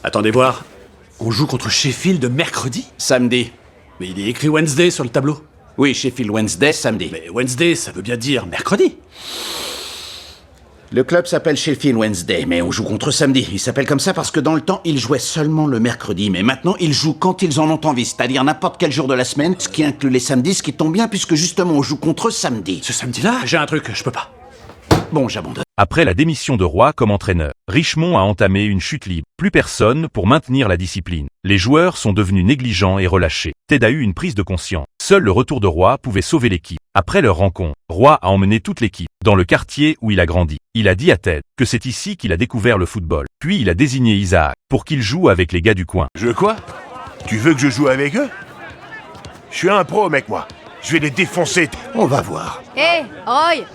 Attendez voir. On joue contre Sheffield mercredi? Samedi. Mais il est écrit Wednesday sur le tableau. Oui, Sheffield Wednesday, samedi. Mais Wednesday, ça veut bien dire mercredi. Le club s'appelle Sheffield Wednesday, mais on joue contre samedi. Il s'appelle comme ça parce que dans le temps, ils jouaient seulement le mercredi. Mais maintenant, ils jouent quand ils en ont envie, c'est-à-dire n'importe quel jour de la semaine, ce qui inclut les samedis, ce qui tombe bien puisque justement, on joue contre samedi. Ce samedi-là, j'ai un truc, je peux pas. Bon, j'abandonne. Après la démission de Roy comme entraîneur, Richmond a entamé une chute libre. Plus personne pour maintenir la discipline. Les joueurs sont devenus négligents et relâchés. Ted a eu une prise de conscience. Seul le retour de Roy pouvait sauver l'équipe. Après leur rencontre, Roy a emmené toute l'équipe dans le quartier où il a grandi. Il a dit à Ted que c'est ici qu'il a découvert le football. Puis il a désigné Isaac pour qu'il joue avec les gars du coin. Je quoi? Tu veux que je joue avec eux? Je suis un pro, mec, moi. Je vais les défoncer. On va voir. Hé, Roy,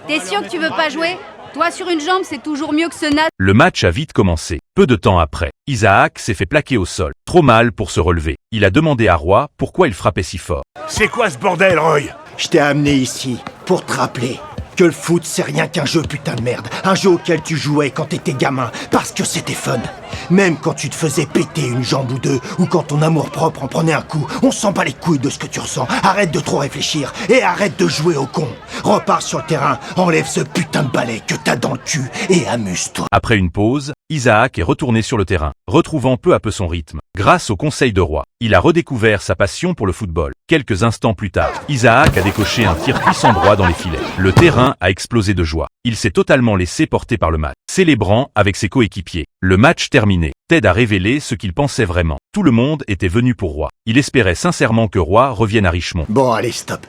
t'es sûr que tu veux pas jouer? Toi sur une jambe, c'est toujours mieux que ce naze. Le match a vite commencé. Peu de temps après, Isaac s'est fait plaquer au sol. Trop mal pour se relever. Il a demandé à Roy pourquoi il frappait si fort. C'est quoi ce bordel, Roy? Je t'ai amené ici pour te rappeler que le foot, c'est rien qu'un jeu putain de merde. Un jeu auquel tu jouais quand t'étais gamin, parce que c'était fun. Même quand tu te faisais péter une jambe ou deux, ou quand ton amour-propre en prenait un coup, on s'en bat les couilles de ce que tu ressens. Arrête de trop réfléchir, et arrête de jouer au con. Repars sur le terrain, enlève ce putain de balai que t'as dans le cul, et amuse-toi. Après une pause, Isaac est retourné sur le terrain, retrouvant peu à peu son rythme. Grâce au conseil de Roy, il a redécouvert sa passion pour le football. Quelques instants plus tard, Isaac a décoché un tir puissant droit dans les filets. Le terrain a explosé de joie. Il s'est totalement laissé porter par le match, célébrant avec ses coéquipiers. Le match terminé, Ted a révélé ce qu'il pensait vraiment. Tout le monde était venu pour Roy. Il espérait sincèrement que Roy revienne à Richmond. Bon, allez, stop.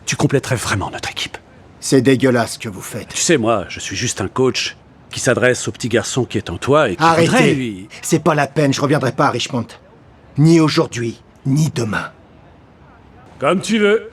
Tu compléterais vraiment notre équipe. C'est dégueulasse ce que vous faites. Tu sais, moi, je suis juste un coach qui s'adresse au petit garçon qui est en toi et qui voudrait, Arrêtez. lui... C'est pas la peine, je reviendrai pas à Richmond. Ni aujourd'hui, ni demain. Comme tu veux.